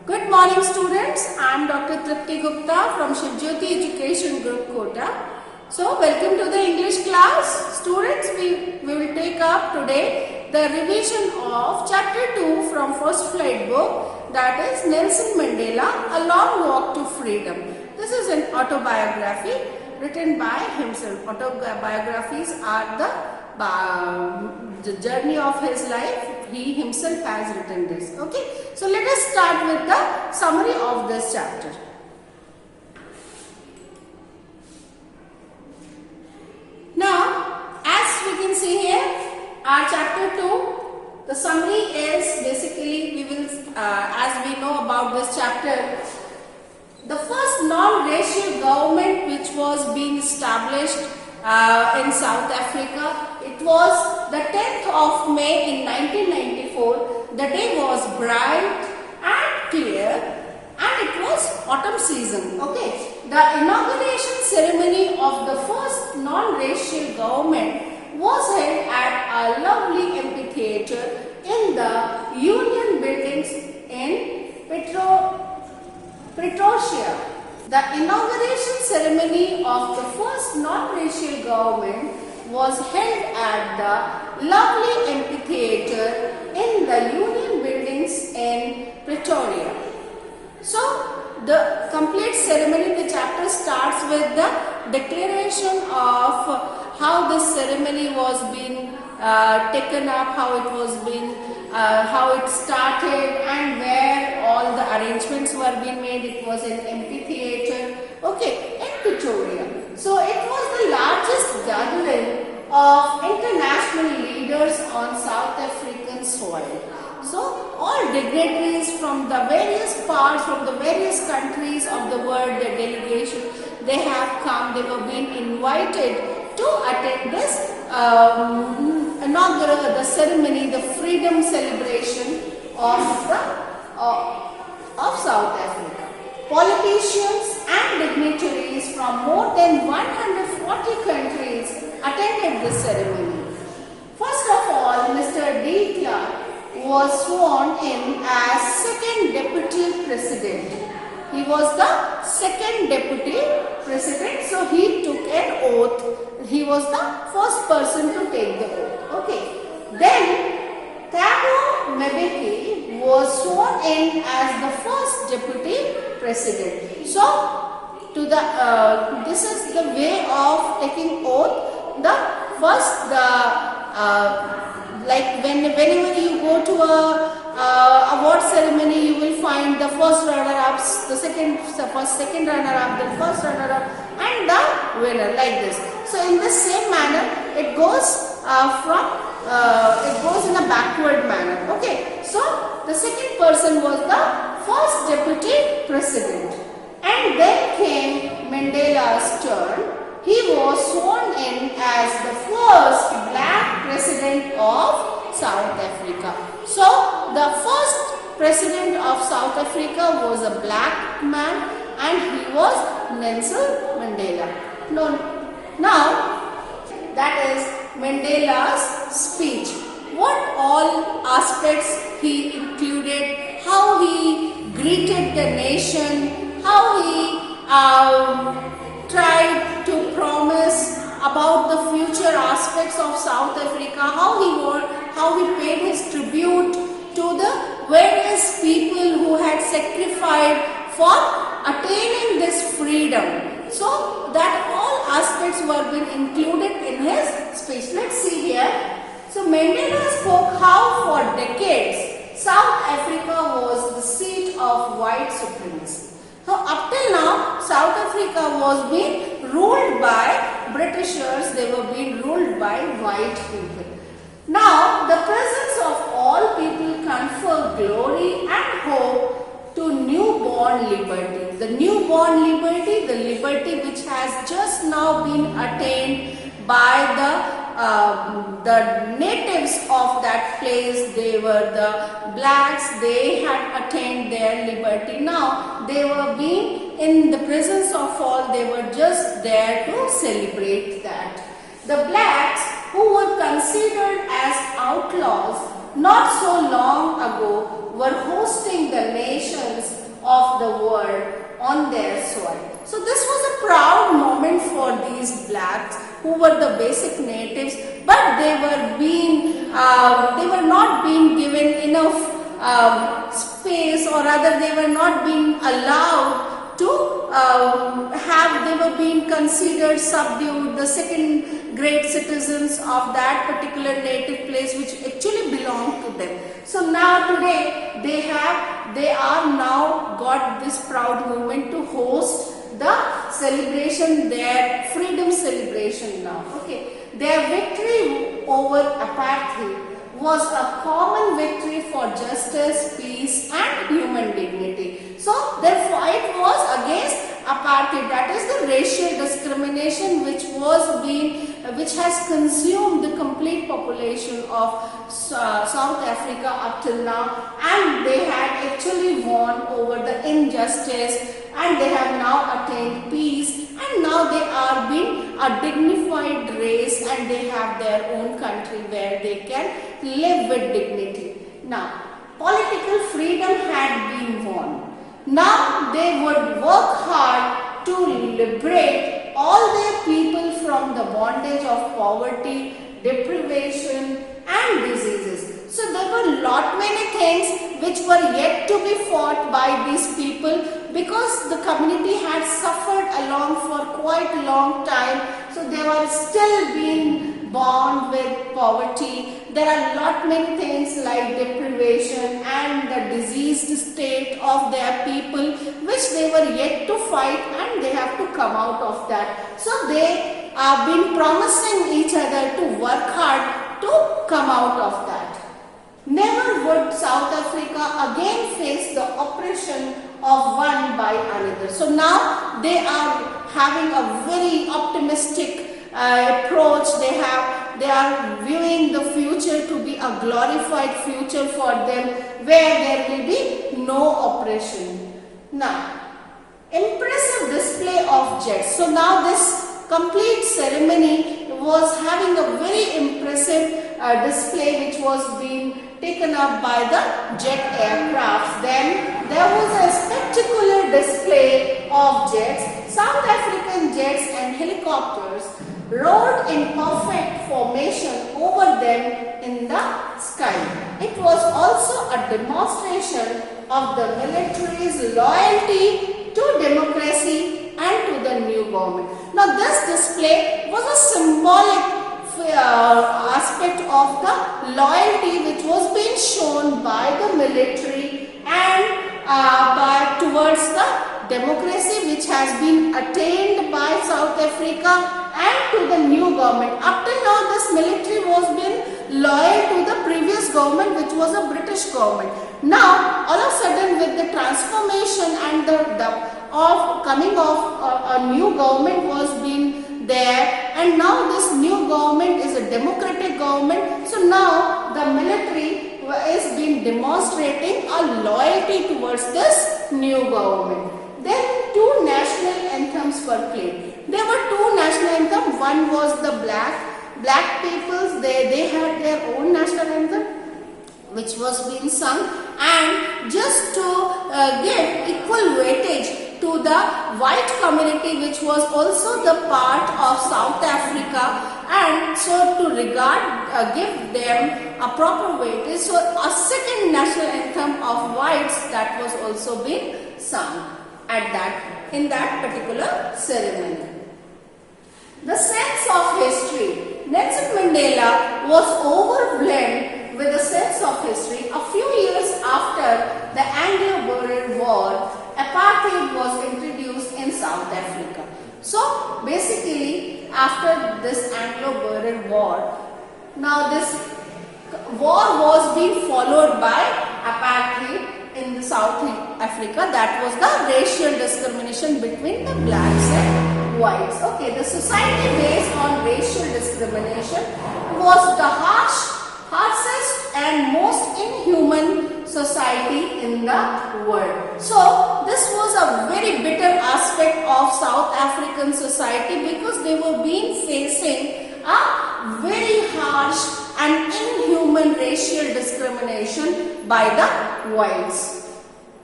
Good morning students, I am Dr. Tripti Gupta from Shivjyoti Education Group Kota. So welcome to the English class. Students, we will take up today the revision of chapter 2 from First Flight book, that is Nelson Mandela, A Long Walk to Freedom. This is an autobiography written by himself. Autobiographies are the journey of his life. He himself has written this. Okay, so let us start with the summary of this chapter. Now, as we can see here, our chapter 2, the summary is basically we will, as we know about this chapter, the first non-racial government which was being established in South Africa. It was the 10th of May in 1994. The day was bright and clear and it was autumn season. Okay. The inauguration ceremony of the first non-racial government was held at a lovely amphitheatre in the Union Buildings in Pretoria. The inauguration ceremony of the first non-racial government was held at the lovely amphitheatre in the Union Buildings in Pretoria. So, the complete ceremony, the chapter starts with the declaration of how this ceremony was being taken up, how it was being, how it started and where all the arrangements were being made. It was an amphitheatre, okay, in Pretoria. So it was the largest gathering of international leaders on South African soil. So all dignitaries from the various parts, from the various countries of the world, the delegation, they have come, they were being invited to attend this inaugural, the ceremony, the freedom celebration of South Africa. Politicians and dignitaries from more than 140 countries attended this ceremony. First of all, Mr. D. Clark was sworn in as second deputy president. He was the second deputy president, so he took an oath. He was the first person to take the oath. Okay. Then Thabo Mbeki was sworn in as the first deputy president. So, this is the way of taking oath. The first, like whenever you go to a award ceremony, you will find the first runner-ups, the first second runner-up, the first runner-up, and the winner, like this. So in the same manner, it goes it goes in a backward manner. Okay. So the second person was the first deputy president, and then came Mandela's turn. He was sworn in as the first black president of South Africa. So, the first president of South Africa was a black man and he was Nelson Mandela. Now, that is Mandela's speech. What all aspects he included, how he greeted the nation, how he tried to promise about the future aspects of South Africa, how he paid his tribute to the various people who had sacrificed for attaining this freedom. So that all aspects were being included in his speech. Let's see here. So Mandela spoke how for decades South Africa was the seat of white supremacy. So up till now, South Africa was being ruled by Britishers, they were being ruled by white people. Now, the presence of all people confer glory and hope to newborn liberty. The newborn liberty, the liberty which has just now been attained by the natives of that place. They were the blacks, they had attained their liberty. Now they were being in the presence of all, they were just there to celebrate that. The blacks who were considered as outlaws not so long ago were hosting the nations of the world on their soil. So this was a proud moment for these blacks who were the basic natives, but they were not being given enough space, or rather they were not being allowed to they were being considered subdued, the second grade citizens of that particular native place which actually belonged to them. So now today they are now got this proud moment to host the celebration, their freedom celebration now. Okay, their victory over apartheid was a common victory for justice, peace and human dignity. So their fight was against apartheid, that is the racial discrimination which has consumed the complete population of South Africa up till now, and they had actually won over the injustice, and they have now attained peace, and now they are being a dignified race, and they have their own country where they can live with dignity. Now, political freedom had been won. Now they would work hard to liberate all their people from the bondage of poverty, deprivation and diseases. So there were many things which were yet to be fought by these people, because the community had suffered along for quite a long time. So they were still being bound with poverty. There are many things like deprivation and the diseased state of their people which they were yet to fight, and they have to come out of that. So they have been promising each other to work hard to come out of that. Never would South Africa again face the oppression of one by another. So now they are having a very optimistic approach. They are viewing the future to be a glorified future for them, where there will be no oppression. Now, impressive display of jets. So now this complete ceremony was having a very impressive display which was being taken up by the jet aircrafts. Then there was a spectacular display of jets. South African jets and helicopters rode in perfect formation over them in the sky. It was also a demonstration of the military's loyalty to democracy and to the new government. Now this display was a symbolic aspect of the loyalty which was being shown by the military and towards the democracy which has been attained by South Africa and to the new government. Up till now this military was been loyal to the previous government which was a British government. Now all of a sudden with the transformation and the coming of a new government was being there, and now this new government is a democratic government. So now the military is being demonstrating a loyalty towards this new government. Then two national anthems were played. There were two national anthems. One was the black peoples. They had their own national anthem which was being sung, and just to give equal weightage to the white community which was also the part of South Africa, and so to give them a proper weightage. So a second national anthem of whites that was also being sung in that particular ceremony. The sense of history. Nelson Mandela was overwhelmed with a sense of history. A few years after the Anglo-Boer War, apartheid was introduced in South Africa. So basically after this Anglo-Boer War, now this war was being followed by apartheid in South Africa. That was the racial discrimination between the blacks and whites. Okay, the society based on racial discrimination was the harshest and most inhuman society in the world. So this was a very bitter aspect of South African society, because they were facing a very harsh and inhuman racial discrimination by the whites.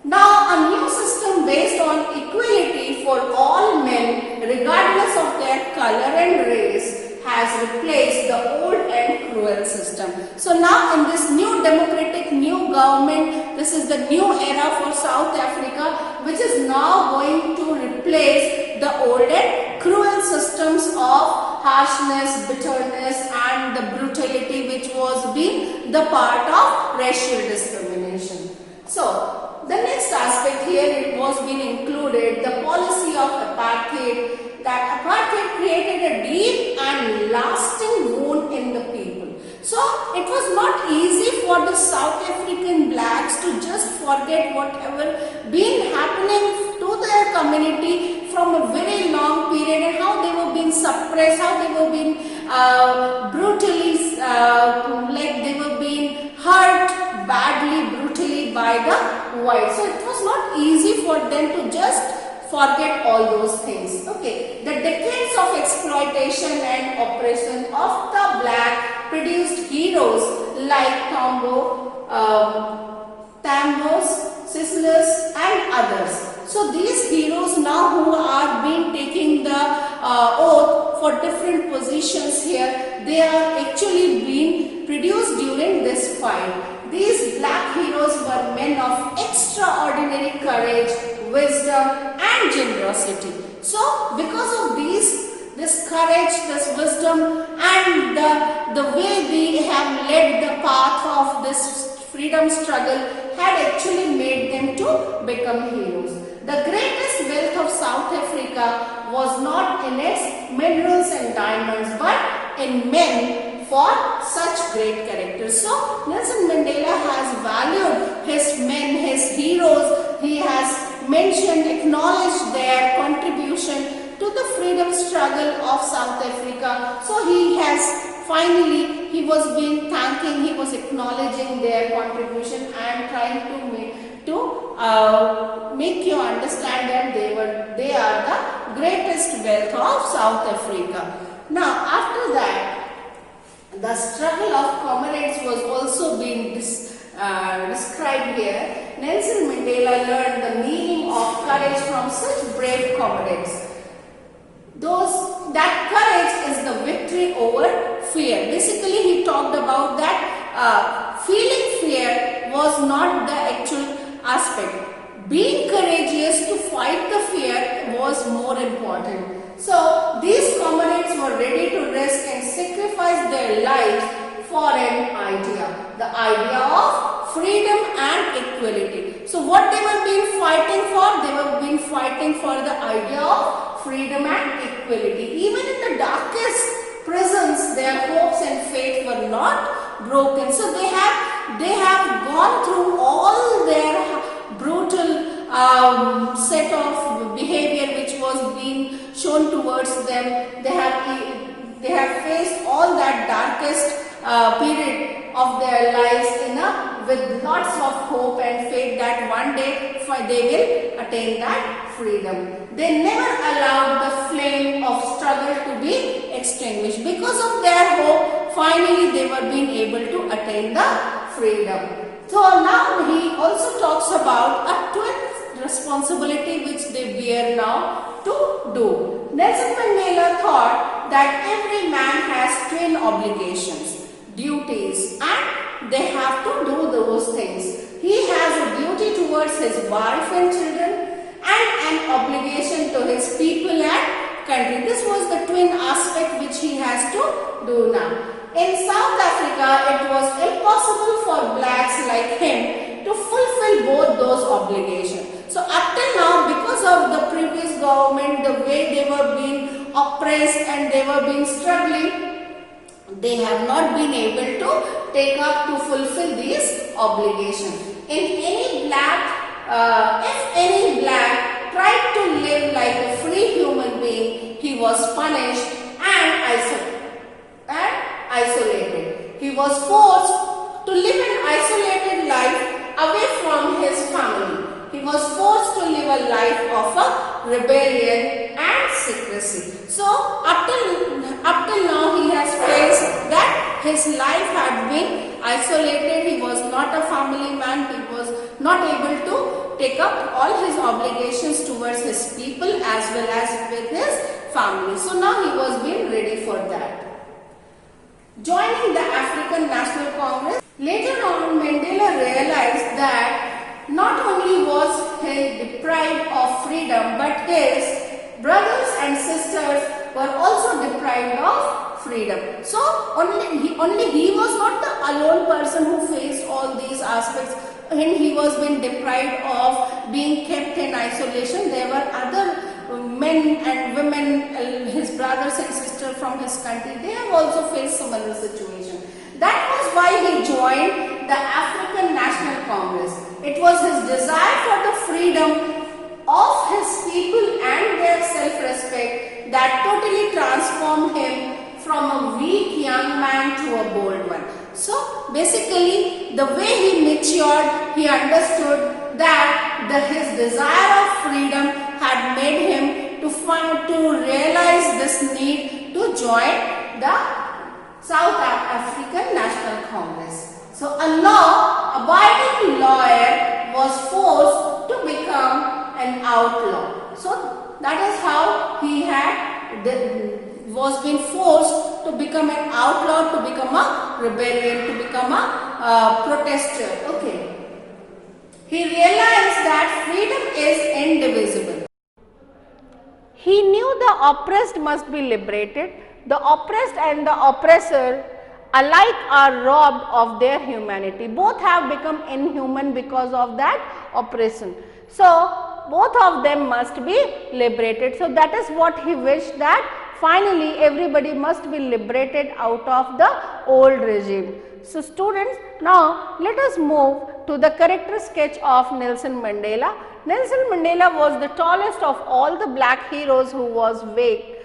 Now, a new system based on equality for all men, regardless of their color and race, has replaced the old and cruel system. So now in this new democratic new government, this is the new era for South Africa, which is now going to replace the old and cruel systems of harshness, bitterness and the brutality which was being the part of racial discrimination. So, the next aspect here, it was being included the policy of apartheid. That apartheid created a deep and lasting wound in the people. So it was not easy for the South African blacks to just forget whatever been happening to their community from a very long period, and how they were being suppressed, how they were being brutally, like they were being hurt badly, brutally by the whites. So it was not easy for them to just forget all those things. Okay, the decades of exploitation and oppression of the black produced heroes like Tambos, Sislers and others. So these heroes now who are being taking the oath for different positions here, they are actually being produced during this fight. These black heroes were men of extraordinary courage, wisdom and generosity. So because of this courage, this wisdom and the way they have led the path of this freedom struggle had actually made them to become heroes. The greatest wealth of South Africa was not in its minerals and diamonds, but in men for such great characters. So Nelson Mandela has valued his men, his heroes. He has mentioned, acknowledged their contribution to the freedom struggle of South Africa. So he has finally, he was being thanking, he was acknowledging their contribution and trying to make you understand that they are the greatest wealth of South Africa. Now after that, the struggle of comrades was also being described here. Nelson Mandela learned the meaning of courage from such brave comrades. That courage is the victory over fear. Basically, he talked about that feeling fear was not the actual aspect. Being courageous to fight the fear was more important. So these comrades were ready to risk and sacrifice their lives for an idea, the idea of freedom and equality. So what they were being fighting for? They were being fighting for the idea of freedom and equality. Even in the darkest prisons, their hopes and faith were not broken. So they have gone through all their brutal set of behavior which was being shown towards them. They have faced all that darkest period of their lives with lots of hope and faith that one day they will attain that freedom. They never allowed the flame of struggle to be extinguished. Because of their hope, finally they were being able to attain the freedom. So now he also talks about a twin responsibility which they bear now to do. Nelson Mandela thought that every man has twin obligations, duties, and they have to do those things. He has a duty towards his wife and children and an obligation to his people and country. This was the twin aspect which he has to do now. In South Africa, it was impossible for blacks like him to fulfill both those obligations. So up till now, because of the previous government, the way they were being oppressed and they were being struggling, they have not been able to take up to fulfill these obligations. If any black tried to live like a free human being, he was punished and isolated. He was forced to live an isolated life away from his family. He was forced to live a life of a rebellion and secrecy. So up till now he has faced that his life had been isolated. He was not a family man. He was not able to take up all his obligations towards his people as well as with his family. So now he was being ready for that. Joining the African National Congress, later on Mandela realized that not only was he deprived of freedom, but his brothers and sisters were also deprived of freedom. So only he was not the alone person who faced all these aspects, and he was being deprived of being kept in isolation. There were other men and women, his brothers and sisters from his country, they have also faced similar situation. That was why he joined the African National Congress. It was his desire for the freedom of his people and their self-respect that totally transformed him from a weak young man to a bold one. So basically, the way he matured, he understood that his desire of freedom had made him to realize this need to join the South African National Congress. So a law-abiding lawyer was forced to become an outlaw. So that is how he was being forced to become an outlaw, to become a rebellion, to become a protester. Okay. He realized that freedom is indivisible. He knew the oppressed must be liberated. The oppressed and the oppressor alike are robbed of their humanity. Both have become inhuman because of that oppression. So both of them must be liberated. So that is what he wished, that finally everybody must be liberated out of the old regime. So students, now let us move to the character sketch of Nelson Mandela. Nelson Mandela was the tallest of all the black heroes who was waged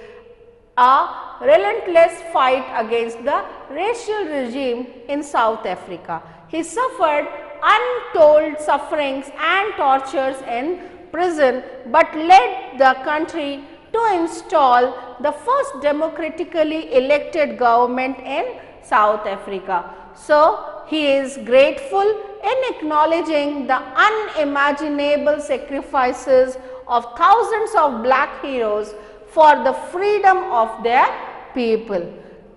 a relentless fight against the racial regime in South Africa. He suffered untold sufferings and tortures in prison, but led the country to install the first democratically elected government in South Africa. So he is grateful in acknowledging the unimaginable sacrifices of thousands of black heroes for the freedom of their people.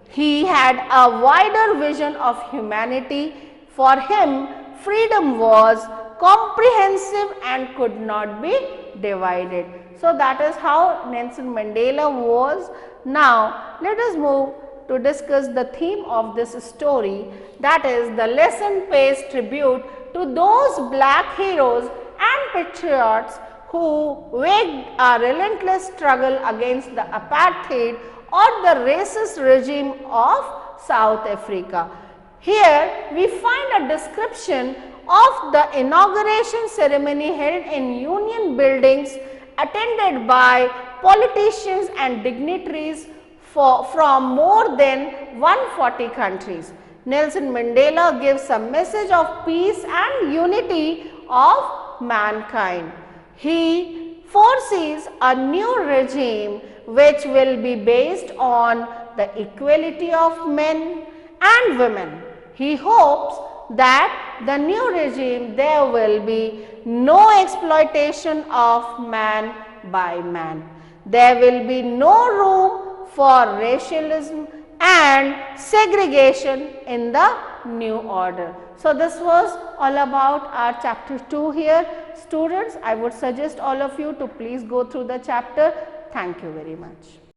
He had a wider vision of humanity. For him, freedom was comprehensive and could not be divided. So that is how Nelson Mandela was. Now let us move to discuss the theme of this story, that is, the lesson pays tribute to those black heroes and patriots who waged a relentless struggle against the apartheid or the racist regime of South Africa. Here we find a description of the inauguration ceremony held in Union buildings, attended by politicians and dignitaries from more than 140 countries. Nelson Mandela gives a message of peace and unity of mankind. He foresees a new regime which will be based on the equality of men and women. He hopes that the new regime, there will be no exploitation of man by man. There will be no room for racialism and segregation in the new order. So this was all about our chapter 2 here. Students, I would suggest all of you to please go through the chapter. Thank you very much.